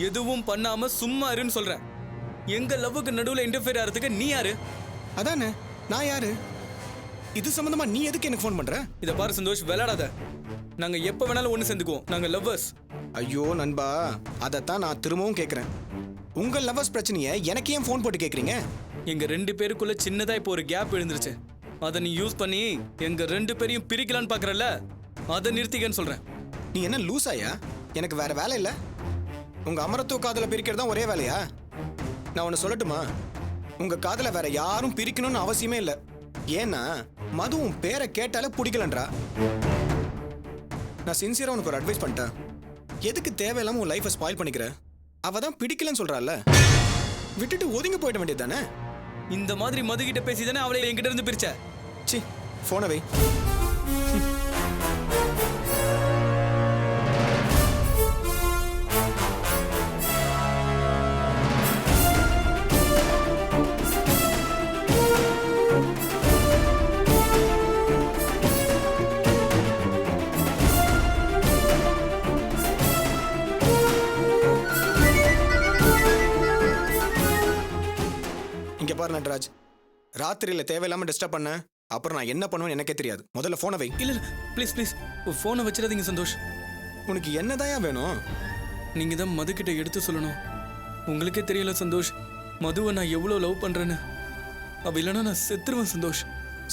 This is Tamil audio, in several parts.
எதுவும் பண்ணாம சும்மா இருன்னு சொல்றேன். எங்க லவ்வுக்கு நடுவுல இன்டர்ஃபியர் ஆகிறதுக்கு நீ யாரு? அதானே நான் யாரு? இது சம்பந்தமா நீ எதுக்கு எனக்கு ஃபோன் பண்ற? இத பாரு சந்தோஷ், விளையாடாத. நாங்க எப்ப வேணாலும் ஒண்ணு சேர்ந்துக்குவோம். நாங்க லவ்வர்ஸ். ஐயோ நண்பா, அதைத்தான் நான் திரும்பவும் கேட்கறேன். உங்க லவ்வர்ஸ் பிரச்சனையை எனக்கு ஏன் ஃபோன் போட்டு கேட்குறீங்க? எங்க 2 பேருக்குள்ள சின்னதா இப்போ ஒரு கேப் எழுந்துருச்சு. அதை நீ யூஸ் பண்ணி எங்க 2 பேரையும் பிரிக்கலான்னு பாக்குறல்ல, அதை நிறுத்திக்கன்னு சொல்றேன். நீ என்ன லூசாயா? எனக்கு வேற வேலை இல்லை. உங்க அமரத்துவ காதலை பிரிக்கிறது தான் ஒரே வேலையா? நான் ஒன்று சொல்லட்டுமா? உங்க காதலை வேற யாரும் பிரிக்கணும்னு அவசியமே இல்லை. ஏன்னா மதுவும் பேரை கேட்டாலே பிடிக்கலன்றா. நான் சின்சியரா உனக்கு ஒரு அட்வைஸ் பண்ணிட்டேன். எதுக்கு தேவையில்லாம உன் லைஃபை ஸ்பாயில் பண்ணிக்கிற? அவ தான் பிடிக்கலன்னு சொல்றாள், விட்டுட்டு ஒதுங்கி போயிட வேண்டியது தானே? இந்த மாதிரி மது கிட்ட பேசி தானே அவளை என்கிட்ட இருந்து பிரிச்ச. சி, போனை வை. நட்ராஜ், ராத்திரியில தேவையில்லாம டிஸ்டர்ப் பண்ண அப்புறம் நான் என்ன பண்ணுவேன்னு எனக்கே தெரியாது. முதல்ல போனை வை. இல்ல ப்ளீஸ் ப்ளீஸ் போனை வச்சிடாதீங்க சந்தோஷ். உனக்கு என்னதான் வேணும்? நீங்க தான் மது கிட்ட எடுத்து சொல்லணும். உங்களுக்கே தெரியல சந்தோஷ், மதுவை நான் எவ்வளவு லவ் பண்றேன்னு. அவ இல்லைன்னா நான் செத்துருவேன் சந்தோஷ்.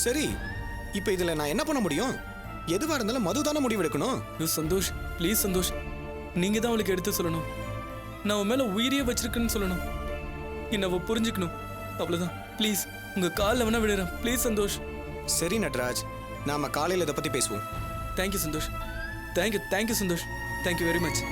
சரி, இப்ப இதுல நான் என்ன பண்ண முடியும்? எதுவா இருந்தாலும் மது தானே முடிவெடுக்கணும். சந்தோஷ் ப்ளீஸ் சந்தோஷ், நீங்க தான் அவளுக்கு எடுத்து சொல்லணும். நான் அவன் மேல உயிரியே வச்சிருக்கேன்னு சொல்லணும். என்ன அவ புரிஞ்சுக்கணும். அவ்வளவுதான். ப்ளீஸ் உங்க காலில் வேணா விடுறேன். ப்ளீஸ் சந்தோஷ். சரி நட்ராஜ், நாம காலையில் இதை பத்தி பேசுவோம். Thank you Santhosh. Thank you Santhosh. Thank you very much.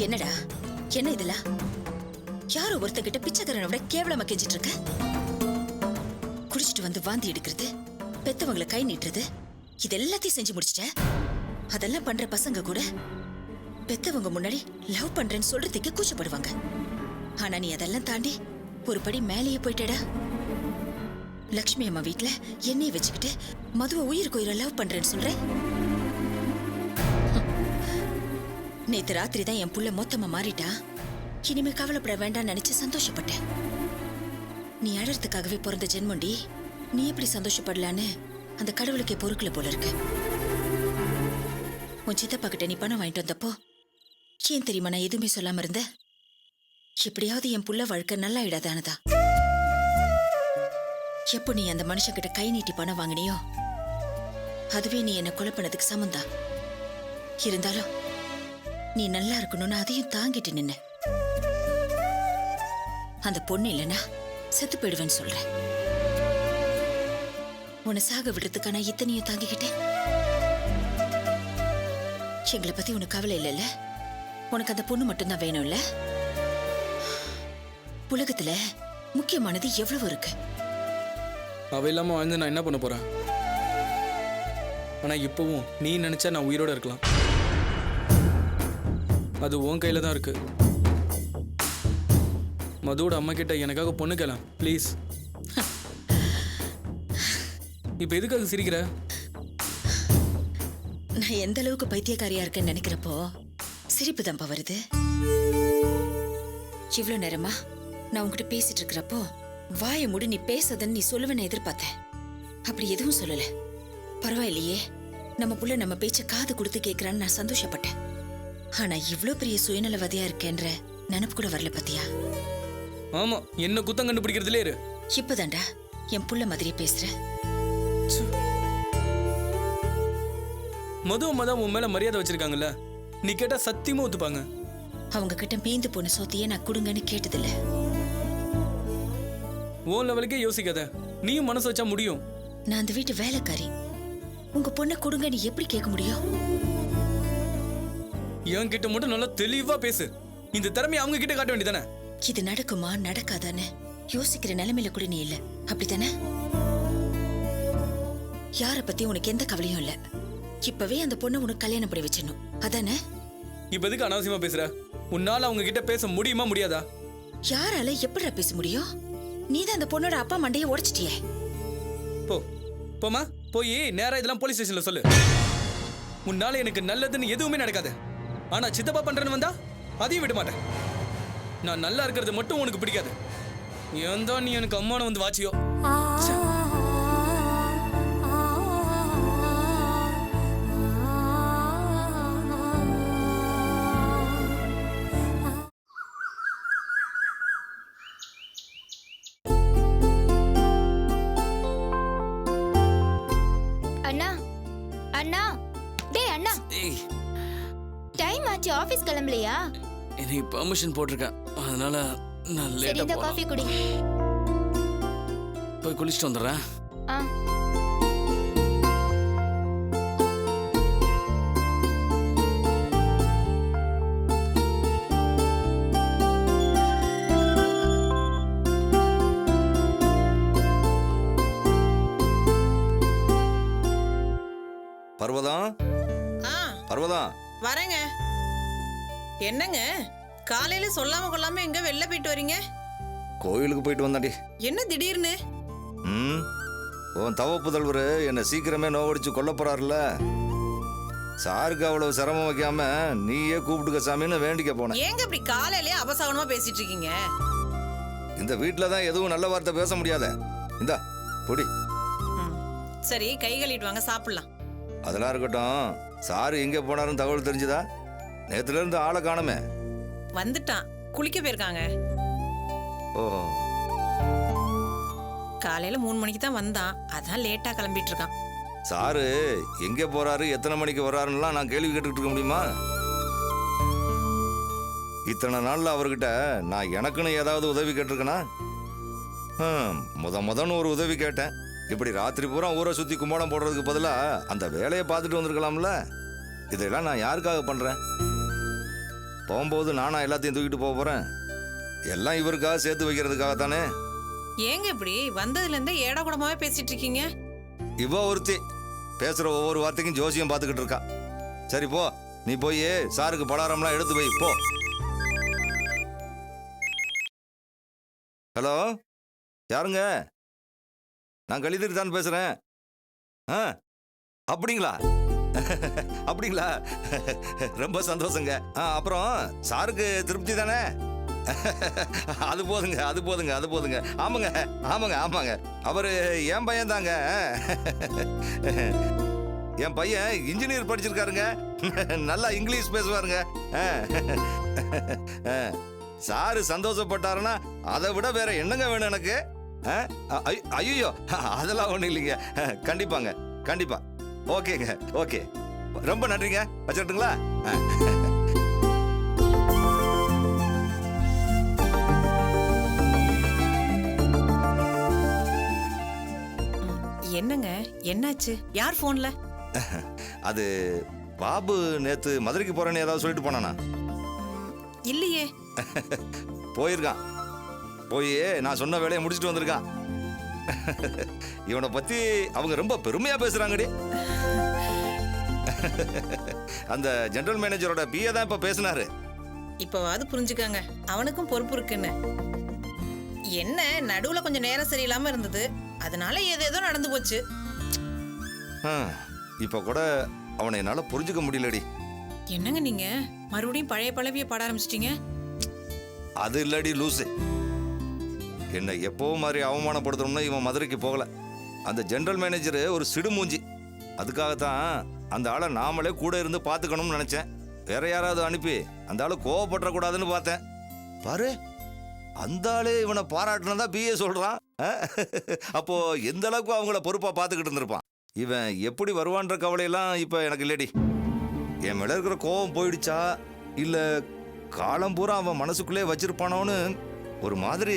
என்னடா என்ன இதெல்லாம்? யாரோ ஒருத்தகிட்ட பிச்சைக்காரனை விட கேவலமா கெஞ்சிட்டு இருக்க. குடிச்சிட்டு வந்து வாந்தி எடுக்கிறது, பெத்தவங்களை கை நீட்டுறது, இது எல்லாத்தையும் செஞ்சு முடிச்சிட்ட. அதெல்லாம் பண்ற பசங்க கூட பெத்தவங்க முன்னாடி லவ் பண்றேன்னு சொல்றதுக்கு கூச்சப்படுவாங்க. ஆனா நீ அதெல்லாம் தாண்டி ஒரு படி மேலேயே போயிட்டடா. லக்ஷ்மி அம்மா வீட்டுல என்னைய வச்சுக்கிட்டு மதுவை உயிருக்கு உயிரை லவ் பண்றேன்னு சொல்றேன். நேத்து ராத்திரி தான் என் புள்ள மொத்தமா மாறிட்டா. இனிமே கவலைப்பட வேண்டாம் நினைச்சு சந்தோஷப்பட்டேன். நீ அழறதுக்காகவே பிறந்த ஜென்மண்டி. நீ எப்படி சந்தோஷப்படலான்னு அந்த கடவுளுக்கே பொறுக்கல போல இருக்கு. உன் சித்தப்பா கிட்ட நீ பணம் வாங்கிட்டு வந்தப்போ ஏன் தெரியுமா நான் எதுவுமே சொல்லாம இருந்த? எப்படியாவது என் புள்ள வாழ்க்கை நல்லா இடாதானதா. எப்போ நீ அந்த மனுஷன் கிட்ட கை நீட்டி பணம் வாங்கினியோ அதுவே நீ என்ன கொலை பண்ணதுக்கு சமந்தா. இருந்தாலும் நீ நல்லா இருக்கணும்னு அதையும் தாங்கிட்டு நின்ன. அந்த பொண்ணு இல்லைன்னா செத்து போயிடுவேன்னு சொல்றேன். உன்னை சாக விடுறதுக்கான இத்தனையும் தாங்கிக்கிட்டேன். எங்களை பத்தி உனக்கு கவலை இல்லைல்ல? உனக்கு அந்த பொண்ணு மட்டும்தான் வேணும்ல? உலகத்துல முக்கியமானது எவ்வளவு இருக்கு. அவ இல்லாம வாழ்ந்து நான் என்ன பண்ண போறேன்? ஆனா இப்பவும் நீ நினைச்சா நான் உயிரோட இருக்கலாம். அது உன் கையில தான் இருக்கு. மதுவோட அம்மா கிட்ட எனக்காக பொண்ணு கேளம் ப்ளீஸ். இப்ப எதுக்காக சிரிக்கிற? நான் எந்த அளவுக்கு பைத்தியக்காரியா இருக்கேன்னு நினைக்கிறப்போ சிரிப்பு தம்பா வருது. இவ்வளவு நேரமா நான் உன்கிட்ட பேசிட்டு இருக்கிறப்போ வாயை மூடி நீ பேசதன்னு நீ சொல்லுவேன்னு எதிர்பார்த்தேன். அப்படி எதுவும் சொல்லல. பரவாயில்லையே, நம்ம புள்ள நம்ம பேச்ச காது கொடுத்து கேட்கிறான்னு நான் சந்தோஷப்பட்டேன். ஆனா இவ்ளோ பெரிய சுயநலவதியா இருக்கேன்ற நினைப்பு கூட வரல பத்தியா? ஆமா, என்ன குத்தம் கண்டுபிடிக்கிறதுலே இரு. இப்பதான்டா என் புள்ள மாதிரியே பேசுற. மது அம்மா தான் உன் மேல மரியாதை வச்சிருக்காங்கல்ல, நீ கேட்டா சத்தியமா ஒத்துப்பாங்க. அவங்க கிட்ட மீந்து போன சோத்தையே நான் கொடுங்கன்னு கேட்டதில்ல. உன் லெவலுக்கே யோசிக்காத, நீயும் மனசு வச்சா முடியும். நான் அந்த வீட்டு வேலைக்காரி. உங்க பொண்ணை கொடுங்க நீ எப்படி கேட்க முடியும்? என் கிட்ட மட்டும் நல்லா தெளிவா பேசு. இந்த திறமையை அவங்க கிட்ட காட்ட வேண்டியதானே? இது நடக்குமா நடக்காதான்னு யோசிக்கிற நிலைமையில கூட நீ இல்ல, அப்படித்தானே? யார பத்தி உனக்கு எந்த கவலையும் இல்ல. இப்பவே அந்த பொண்ணை உனக்கு கல்யாணம் பண்ணி வச்சிடணும், அதானே? இப்ப எதுக்கு அனாவசியமா பேசுற? உன்னால அவங்க கிட்ட பேச முடியுமா முடியாதா? யாரால எப்படிடா பேச முடியும்? நீதான் அந்த பொண்ணோட அப்பா மண்டையை உடைச்சிட்டியே. போ போமா, போய் நேரா இதெல்லாம் போலீஸ் ஸ்டேஷன்ல சொல்லு. உன்னால எனக்கு நல்லதுன்னு எதுவுமே நடக்காது. ஆனா சித்தப்பா பண்றேன்னு வந்தா அதையும் விட மாட்டேன். நான் நல்லா இருக்கிறது மட்டும் உனக்கு பிடிக்காது. ஏன் தான் நீ எனக்கு அம்மான வந்து வாச்சியோ? அண்ணா அண்ணா டேய் அண்ணா, ஏய், டைம் ஆச்சு, ஆபீஸ் கிளம்பலையா? எனக்கு பெர்மிஷன் போட்டிருக்கேன், அதனால நான் சரி லேட்டா இந்த போறேன். காஃபி குடி. போய் குளிச்சுட்டு வந்துடுறேன். ஆ பர்வதம், ஆ பர்வதம், வரேங்க. என்னங்க காலையில சொல்லாம கொள்ளாம எங்க வெளில போயிட்டு வரீங்க? கோயிலுக்கு போயிட்டு வந்தாண்டி. என்ன திடீர்னு? ம், உன் தவ புதல்வர் என்னை சீக்கிரமே நோவடிச்சு கொல்ல போறாருல்ல. சாருக்கு அவ்வளவு சிரமம் வைக்காம நீயே கூப்பிட்டுக்க சாமின்னு வேண்டிக்க போனேன். ஏங்க இப்படி காலையிலே அபசகனமா பேசிட்டு இருக்கீங்க? இந்த வீட்டில் தான் எதுவும் நல்ல வார்த்தை பேச முடியாத. இந்தா பொடி. ம், சரி கை கழுவிட்டு வாங்க, சாப்பிடலாம். அதெல்லாம் இருக்கட்டும், சாரு எங்கே போனாருன்னு தகவல் தெரிஞ்சுதா? நேத்துல இருந்து ஆளை காணுமே. வந்துட்டான், குளிக்க போயிருக்காங்க. ஓ, காலையில 3 மணிக்கு தான் வந்தான், அதான் லேட்டா கிளம்பிட்டு இருக்கான். சாரு எங்கே போறாரு, எத்தனை மணிக்கு வர்றாருன்னுலாம் நான் கேள்வி கேட்டுக்கிட்டு இருக்க முடியுமா? இத்தனை நாள்ல அவர்கிட்ட நான் எனக்குன்னு ஏதாவது உதவி கேட்டிருக்கேனா? முதன்னு ஒரு உதவி கேட்டேன். இப்படி ராத்திரி பூரா ஊரை சுத்தி கும்பாடம் போடுறதுக்கு பதிலா அந்த வேலையை பார்த்துட்டு வந்திருக்கலாம்ல. இதெல்லாம் நான் யாருக்காக பண்றேன்? போகும்போது நானா எல்லாத்தையும் தூக்கிட்டு போக போறேன்? எல்லாம் இவருக்காக சேர்த்து வைக்கிறதுக்காக தானே. ஏங்க இப்படி வந்ததுல இருந்தே ஏடா கூடமாவே பேசிட்டு இருக்கீங்க? இவ ஒருத்தி பேசுற ஒவ்வொரு வார்த்தைக்கும் ஜோசியம் பார்த்துக்கிட்டு இருக்கா. சரி போ, நீ போய் சாருக்கு பலாரம்லாம் எடுத்து போய் போ. ஹலோ, யாருங்க? நான் கலிதர் தான் பேசுறேன். ஆ, அப்படிங்களா? அப்படிங்களா? ரொம்ப சந்தோஷங்க. அப்புறம் சாருக்கு திருப்தி தானே? அது போதுங்க, அது போதுங்க, அது போதுங்க. ஆமாங்க, ஆமாங்க, ஆமாங்க. அவரு என் பையன் தாங்க. என் பையன் இன்ஜினியர் படிச்சிருக்காருங்க. நல்லா இங்கிலீஷ் பேசுவாருங்க. சாரு சந்தோஷப்பட்டாருன்னா அதை விட வேற என்னங்க வேணும் எனக்கு? ஐயோ, அதெல்லாம் ஒண்ணும் இல்லைங்க. கண்டிப்பாங்க, கண்டிப்பா. ஓகேங்க, ஓகே. ரொம்ப நன்றிங்க. வச்சிரட்டுங்களா? என்னங்க என்னாச்சு? யார் போன்ல? அது பாபு நேத்து மதுரைக்கு போறேன்னு ஏதாவது சொல்லிட்டு போனானா? இல்லையே. போயிருக்கான். போய் நான் சொன்ன வேலையை முடிச்சுட்டு வந்திருக்கான். இவனை பத்தி அவங்க ரொம்ப பெருமையா பேசுறாங்கடி. அந்த ஜெனரல் மேனேஜரோட பிஏ தான் இப்ப பேசினாரு. இப்பவாது புரிஞ்சுக்காங்க, அவனுக்கும் பொறுப்பு இருக்குன்னு. என்ன நடுவுல கொஞ்சம் நேரம் சரியில்லாம இருந்தது, அதனால ஏதேதோ நடந்து போச்சு. இப்ப கூட அவனை என்னால புரிஞ்சுக்க முடியலடி. என்னங்க நீங்க மறுபடியும் பழைய பழவிய பாட ஆரம்பிச்சிட்டீங்க? அது இல்லடி லூசு. என்னை எப்பவும் மாதிரி அவமானப்படுத்தணும்னு இவன் மதுரைக்கு போகல. அந்த ஜெனரல் மேனேஜர் ஒரு சிடுமூஞ்சி. அதுக்காகத்தான் அந்த ஆளை நாமளே கூட இருந்து பார்த்துக்கணும்னு நினைச்சேன். வேற யாராவது அனுப்பி அந்த ஆளை கோவப்படக்கூடாதுன்னு பார்த்தேன். பாரு, அந்த ஆளே இவனை பாராட்டினதா பிஏ சொல்றான். அப்போ எந்த அளவுக்கு அவங்கள பொறுப்பா பார்த்துக்கிட்டு இருந்திருப்பான். இவன் எப்படி வருவான்ற கவலையெல்லாம் இப்ப எனக்கு இல்லடி. என் மேல இருக்கிற கோவம் போயிடுச்சா இல்ல காலம் பூரா அவன் மனசுக்குள்ளே வச்சிருப்பானோன்னு ஒரு மாதிரி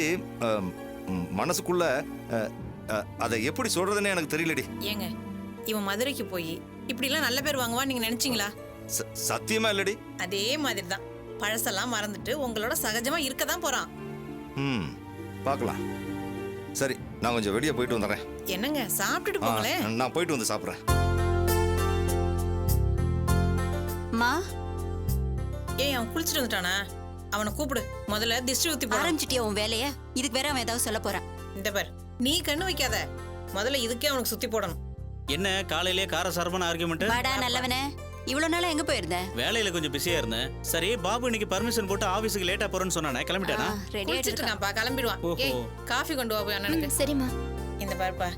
மனசுக்குள்ள அதை எப்படி சொல்றதுன்னு எனக்கு தெரியலடி. ஏங்க இவன் மதுரைக்கு போய் இப்படி எல்லாம் நல்ல பேர் வாங்குவான்னு நீங்க நினைச்சீங்களா? சத்தியமா இல்லடி. அதே மாதிரி தான் பழசெல்லாம் மறந்துட்டு உங்களோட சகஜமா இருக்கதான் போறான். பார்க்கலாம். சரி, நான் கொஞ்சம் வெளியே போயிட்டு வந்துடுறேன். என்னங்க சாப்பிட்டுட்டு போங்களேன். நான் போயிட்டு வந்து சாப்பிட்றேன். மா ஏய் அவன் குளிச்சுட்டு வந்துட்டானா? அவனை கூப்பிடு, முதல்ல திஷ்டி ஊத்தி போடு. ஆரம்பிச்சிட்டியா உன் வேலைய? இதுக்கு வேற அவன் ஏதாவது சொல்ல போறான். இந்த பார், நீ கண்ணு வைக்காத, முதல்ல இதுக்கே அவனுக்கு சுத்தி போடணும். என்ன காலையிலே காரசாரமான ஆர்குமெண்ட்? வாடா நல்லவனே, இவ்வளவு நாளா எங்க போயிருந்த? வேலையில கொஞ்சம் பிஸியா இருந்தேன். சரி பாபு இன்னைக்கு பர்மிஷன் போட்டு ஆபீஸ்க்கு லேட்டா போறேன்னு சொன்னானே, கிளம்பிட்டானா? ரெடி குளிச்சிட்டு ஆயிட்டு இருக்கான்ப்பா, கிளம்பிடுவான். ஓஹோ. ஏய் காஃபி கொண்டு வா போய் அண்ணனுக்கு. சரிம்மா. இந்த பாருப்பா,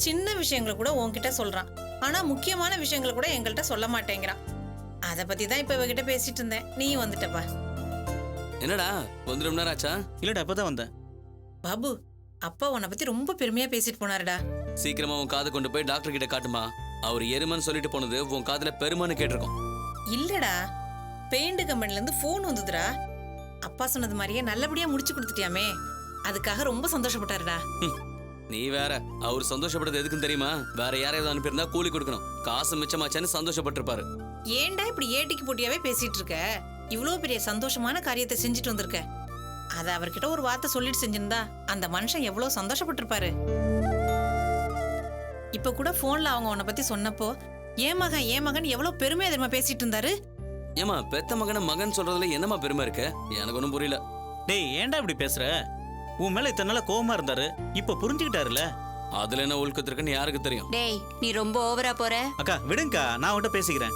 சின்ன விஷயங்களை கூட உன்கிட்ட சொல்றான், ஆனா முக்கியமான விஷயங்களை கூட எங்கள்கிட்ட சொல்ல மாட்டேங்கிறான். அத பத்தி தான் இப்ப இவகிட்ட பேசிட்டு இருந்தேன், நீயும் வந்துட்டப்பா. என்னடா வந்து ரொம்ப நேரம் ஆச்சா? இல்லடா இப்பதான் வந்தேன். பாபு, அப்பா உன்னை பத்தி ரொம்ப பெருமையா பேசிட்டு போனாருடா. சீக்கிரமா உன் காதை கொண்டு போய் டாக்டர் கிட்ட காட்டுமா. அவர் எருமன்னு சொல்லிட்டு போனது உன் காதுல பெருமான்னு கேட்டிருக்கோம். இல்லடா, பெயிண்ட் கம்பெனில இருந்து போன் வந்ததுடா. அப்பா சொன்னது மாதிரியே நல்லபடியா முடிச்சு கொடுத்துட்டியாமே, அதுக்காக ரொம்ப சந்தோஷப்பட்டாருடா. நீ வேற, அவர் சந்தோஷப்படுறது எதுக்குன்னு தெரியுமா? வேற யாரையாவது அனுப்பியிருந்தா கூலி கொடுக்கணும், காசு மிச்சமாச்சான்னு சந்தோஷப்பட்டிருப்பாரு. ஏன்டா இப்படி ஏட்டிக்கு போட்டியாவே பேசிட்டு இருக்க? இவ்வளவு பெரிய சந்தோஷமான காரியத்தை செஞ்சுட்டு வந்திருக்க. அத அவர்கிட்ட ஒரு வார்த்தை சொல்லிட்டு செஞ்சிருந்தா அந்த மனுஷன் எவ்வளவு சந்தோஷப்பட்டிருப்பாரு. இப்ப கூட போன்ல அவங்க உன்னை பத்தி சொன்னப்போ ஏன் மகன் எவ்வளவு பெருமையா தெரியுமா பேசிட்டு இருந்தாரு. ஏமா பெத்த மகனை மகன் சொல்றதுல என்னமா பெருமை இருக்கு? எனக்கு ஒன்றும் புரியல. டேய் ஏன்டா இப்படி பேசுற? உன் மேல இத்தனை நாளா கோவமா இருந்தாரு, இப்ப புரிஞ்சுக்கிட்டாருல. அதுல என்ன ஒழுக்கத்திருக்குன்னு யாருக்கு தெரியும்? டேய் நீ ரொம்ப ஓவரா போற. அக்கா விடுங்கக்கா, நான் அவன்கிட்ட பேசிக்கிறேன்.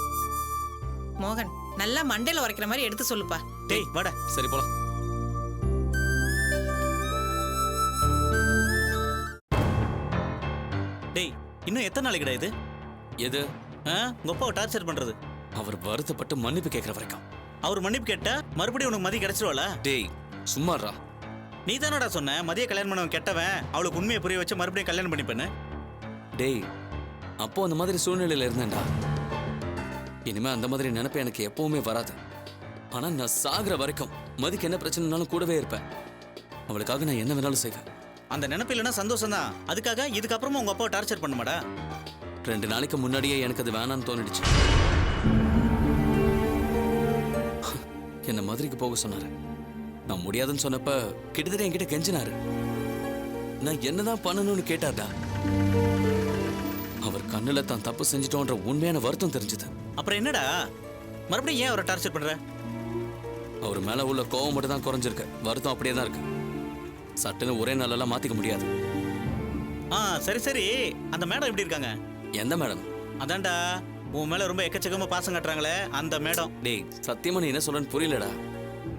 மோகன், நல்லா மண்டையில உரைக்கிற மாதிரி எடுத்து சொல்லுப்பா. டேய் வாடா. சரி போலாம். டேய் இன்னும் எத்தனை நாளைக்குடா இது? எது? உங்க அப்பாவை டார்ச்சர் பண்றது. அவர் வருத்தப்பட்டு மன்னிப்பு கேட்கிற வரைக்கும். அவர் மன்னிப்பு கேட்டா மறுபடியும் உனக்கு மதி கிடைச்சிருவாளா? டேய் சும்மாறா. நீ தானடா சொன்ன மதிய கல்யாணம் பண்ணவன் கெட்டவன், அவளுக்கு உண்மையை புரிய வச்சு மறுபடியும் கல்யாணம் பண்ணிப்பேன்னு. டேய் அப்போ அந்த மாதிரி சூழ்நிலையில இருந்தேன்டா. இனிமே அந்த மாதிரி நினைப்பு எனக்கு எப்பவுமே வராது. ஆனா நான் சாகுற வரைக்கும் மதிக்கு என்ன பிரச்சனைனாலும் கூடவே இருப்பேன். அவளுக்காக நான் என்ன வேணாலும் செய்வேன். அந்த நினைப்பு இல்லைன்னா சந்தோஷம் தான். அதுக்காக இதுக்கப்புறமா உங்க அப்பாவை டார்ச்சர் பண்ணுமாடா? 2 நாளைக்கு முன்னாடியே எனக்கு அது வேணான்னு தோணிடுச்சு. என்ன மதுரைக்கு போக சொன்னாரு. நான் முடியாதுன்னு சொன்னப்ப கிட்டத்தட்ட என்கிட்ட கெஞ்சினாரு. நான் என்னதான் பண்ணணும்னு கேட்டார்டா. அவர் கண்ணுல தான் தப்பு செஞ்சிட்டோன்ற உண்மையான வருத்தம் தெரிஞ்சது. அப்புறம் என்னடா மறுபடியும் ஏன் அவரை டார்ச்சர் பண்ற? அவர் மேல உள்ள கோவம் மட்டும் தான் குறைஞ்சிருக்கு, வருத்தம் அப்படியே தான் இருக்கு. சட்டுன்னு ஒரே நாளெல்லாம் மாத்திக்க முடியாது. சரி சரி, அந்த மேடம் எப்படி இருக்காங்க? எந்த மேடம்? அதான்டா உன் மேல ரொம்ப எக்கச்சக்கமா பாசம் காட்டுறாங்களே அந்த மேடம். டேய் சத்தியமா நீ என்ன சொல்றன்னு புரியலடா.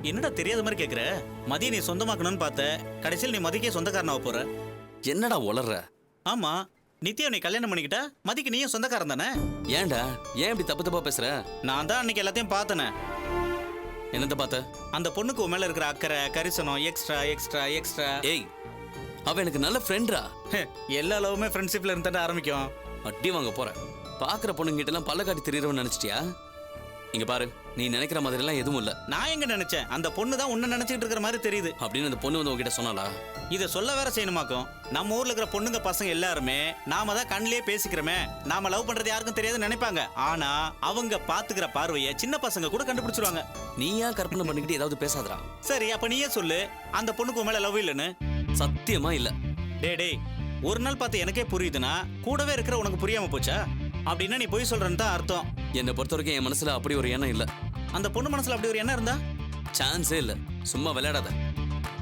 என்னடா தெரியாத மாதிரி கேக்குற? மதிய நீ சொந்தமாக்கணும்னு பார்த்த, கடைசியில் நீ மதிக்கே சொந்தக்காரனாக போற. என்னடா உளர்ற? ஆமா, நித்யா நீ கல்யாணம் பண்ணிக்கிட்டா மதிக்கு நீயும் சொந்தக்காரன் தானே? ஏன்டா ஏன் இப்படி தப்பு தப்பா பேசுற? நான் தான் அன்னைக்கு எல்லாத்தையும் பார்த்தனே. என்னத்த பார்த்த? அந்த பொண்ணுக்கு உன் மேல இருக்கிற அக்கறை, கரிசனம், எக்ஸ்ட்ரா எக்ஸ்ட்ரா எக்ஸ்ட்ரா. ஏய் அவ எனக்கு நல்ல ஃப்ரெண்ட்ரா. எல்லா லவ்வுமே ஃப்ரெண்ட்ஷிப்ல இருந்தா ஆரம்பிக்கும். அடி வாங்க போறேன். பாக்குற பொண்ணுங்கிட்ட எல்லாம் பல்ல காட்டி தெரியறவன் நினைச்சிட்டியா? இங்க பாரு, நீ நினைக்கிற மாதிரி எல்லாம் எதுவும் இல்ல. நான் எங்க நினைச்சேன்? அந்த பொண்ணு தான் உன்ன நினைச்சிட்டு இருக்கிற மாதிரி தெரியுது. அப்படின்னு அந்த பொண்ணு வந்து உங்ககிட்ட சொன்னாலா? இதை சொல்ல வேற செய்யணுமாக்கும். நம்ம ஊர்ல இருக்கிற பொண்ணுங்க பசங்க எல்லாருமே நாம தான் கண்ணிலே பேசிக்கிறோமே, நாம லவ் பண்றது யாருக்கும் தெரியாது நினைப்பாங்க. ஆனா அவங்க பாத்துக்கிற பார்வைய சின்ன பசங்க கூட கண்டுபிடிச்சிருவாங்க. நீ ஏன் கற்பனை பண்ணிக்கிட்டு ஏதாவது பேசாதடா. சரி அப்ப நீயே சொல்லு, அந்த பொண்ணுக்கு உன் மேல லவ் இல்லைன்னு. சத்தியமா இல்ல. டேய் ஒரு நாள் பார்த்து எனக்கே புரியுதுன்னா கூடவே இருக்கிற உனக்கு புரியாம போச்சா? அப்படின்னா நீ பொய் சொல்றன்னு தான் அர்த்தம். என்னை பொறுத்த வரைக்கும் என் மனசுல அப்படி ஒரு எண்ணம் இல்ல. அந்த பொண்ணு மனசுல அப்படி ஒரு எண்ணம் இருந்தா? சான்ஸே இல்ல. சும்மா விளையாடாத.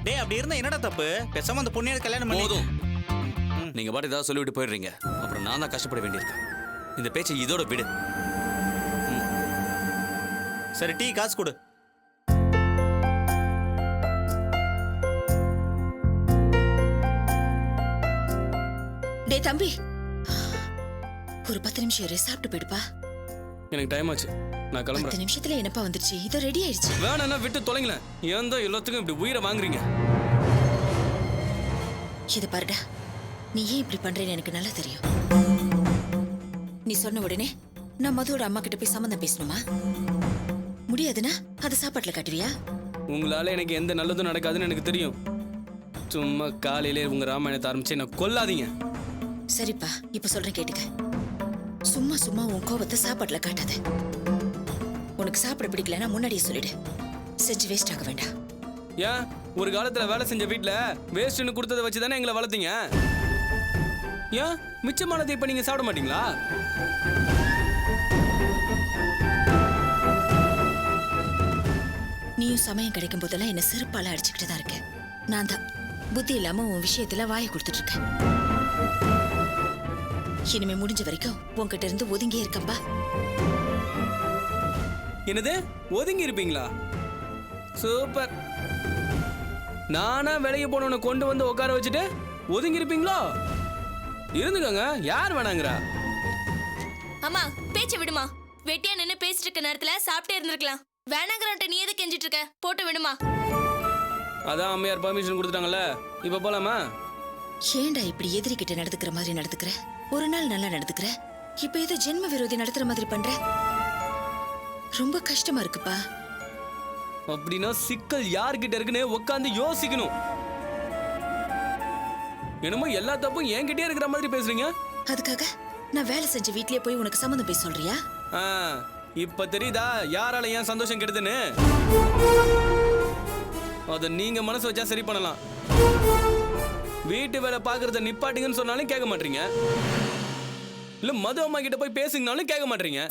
டேய் அப்படி இருந்தா என்னடா தப்பு? பேசாம அந்த பொண்ணைய கல்யாணம் பண்ணி. போதும். நீங்க பாட்டு ஏதாவது சொல்லிவிட்டு போயிடுறீங்க, அப்புறம் நான் தான் கஷ்டப்பட வேண்டியிருக்கு. இந்த பேச்சை இதோட விடு. சரி டீ காசு கொடு. டே தம்பி, ஒரு 10 நிமிஷம் இரு, சாப்பிட்டு போயிடுப்பா. எனக்கு டைம் ஆச்சு, நான் 10 கிளம்புறேன். நிமிஷத்துல என்னப்பா வந்துருச்சு, இதோ ரெடி ஆயிடுச்சு. வேணா விட்டு தொலைங்களேன். ஏன் தான் எல்லாத்துக்கும் இப்படி உயிரை வாங்குறீங்க? இது பாருடா, நீ ஏன் இப்படி பண்றேன்னு எனக்கு நல்லா தெரியும். நீ சொன்ன உடனே நான் மதுவோட அம்மா கிட்ட போய் சம்மந்தம் பேசணுமா? முடியாதுன்னா அதை சாப்பாட்டுல காட்டுவியா? உங்களால எனக்கு எந்த நல்லதும் நடக்காதுன்னு எனக்கு தெரியும். சும்மா காலையிலே உங்க ராமாயணத்தை ஆரம்பிச்சு என்ன கொல்லாதீங்க. சரிப்பா, இப்ப சொல்றேன் கேட்டுக்க. சும்மா சும்மா உன் கோபத்தை சாப்பாட்டுல காட்டாத. உனக்கு சாப்பிட பிடிக்கலன்னா முன்னாடியே சொல்லிடு, செஞ்சு வேஸ்ட் ஆக வேண்டாம். ஏன் ஒரு காலத்துல வேலை செஞ்ச வீட்டுல வேஸ்ட்னு கொடுத்ததை வச்சு தானே எங்களை வளர்த்தீங்க. ஏன் மிச்சமானதை இப்ப நீங்க சாப்பிட மாட்டீங்களா? நீயும் சமயம் கிடைக்கும் போதெல்லாம் என்ன செருப்பால அடிச்சுக்கிட்டு தான் இருக்க. நான் தான் புத்தி இல்லாம உன் விஷயத்துல வாயை கொடுத்துட்டு இருக்கேன். இனிமே முடிஞ்ச வரைக்கும் உன்கிட்ட இருந்து ஒதுங்கியே இருக்கம்பா. என்னது ஒதுங்கி இருப்பீங்களா? சூப்பர். நானா வெளியே போனவனை கொண்டு வந்து உட்கார வச்சுட்டு ஒதுங்கி இருப்பீங்களோ? இருந்துக்கோங்க, யார் வேணாங்கிறா? அம்மா பேச்ச விடுமா. வெட்டியா நின்னு பேசிட்டு இருக்க நேரத்துல சாப்பிட்டே இருந்திருக்கலாம். வேணாங்கிறன்ட்ட நீ எது கெஞ்சிட்டு இருக்க? போட்டு விடுமா. அதான் அம்மையார் பர்மிஷன் கொடுத்துட்டாங்கல்ல, இப்ப போலாமா? ஏன்டா இப்படி எதிரிக்கிட்ட நடந்துக்கிற மாதிரி நடந்துக்கிற? ஒரு நாள் நல்லா நடந்துக்கிற, இப்ப ஏதோ ஜென்ம விரோதி நடத்துற மாதிரி பண்ற. ரொம்ப கஷ்டமா இருக்குப்பா. அப்படின்னா சிக்கல் யார்கிட்ட இருக்குன்னு உட்காந்து யோசிக்கணும். என்னமோ எல்லா தப்பும் என்கிட்டயே இருக்கிற மாதிரி பேசுறீங்க. அதுக்காக நான் வேலை செஞ்ச வீட்லயே போய் உனக்கு சம்மந்தம் பேச சொல்றியா? இப்ப தெரியுதா யாரால ஏன் சந்தோஷம் கெடுதுன்னு? அத நீங்க மனசு வச்சா சரி பண்ணலாம். வீட்டு வேலை பாக்குறத நிப்பாட்டுங்கன்னு சொன்னாலும் கேட்க மாட்டீங்க. இல்ல மது அம்மா கிட்ட போய் பேசுங்கனாலும் கேட்க மாட்டீங்க.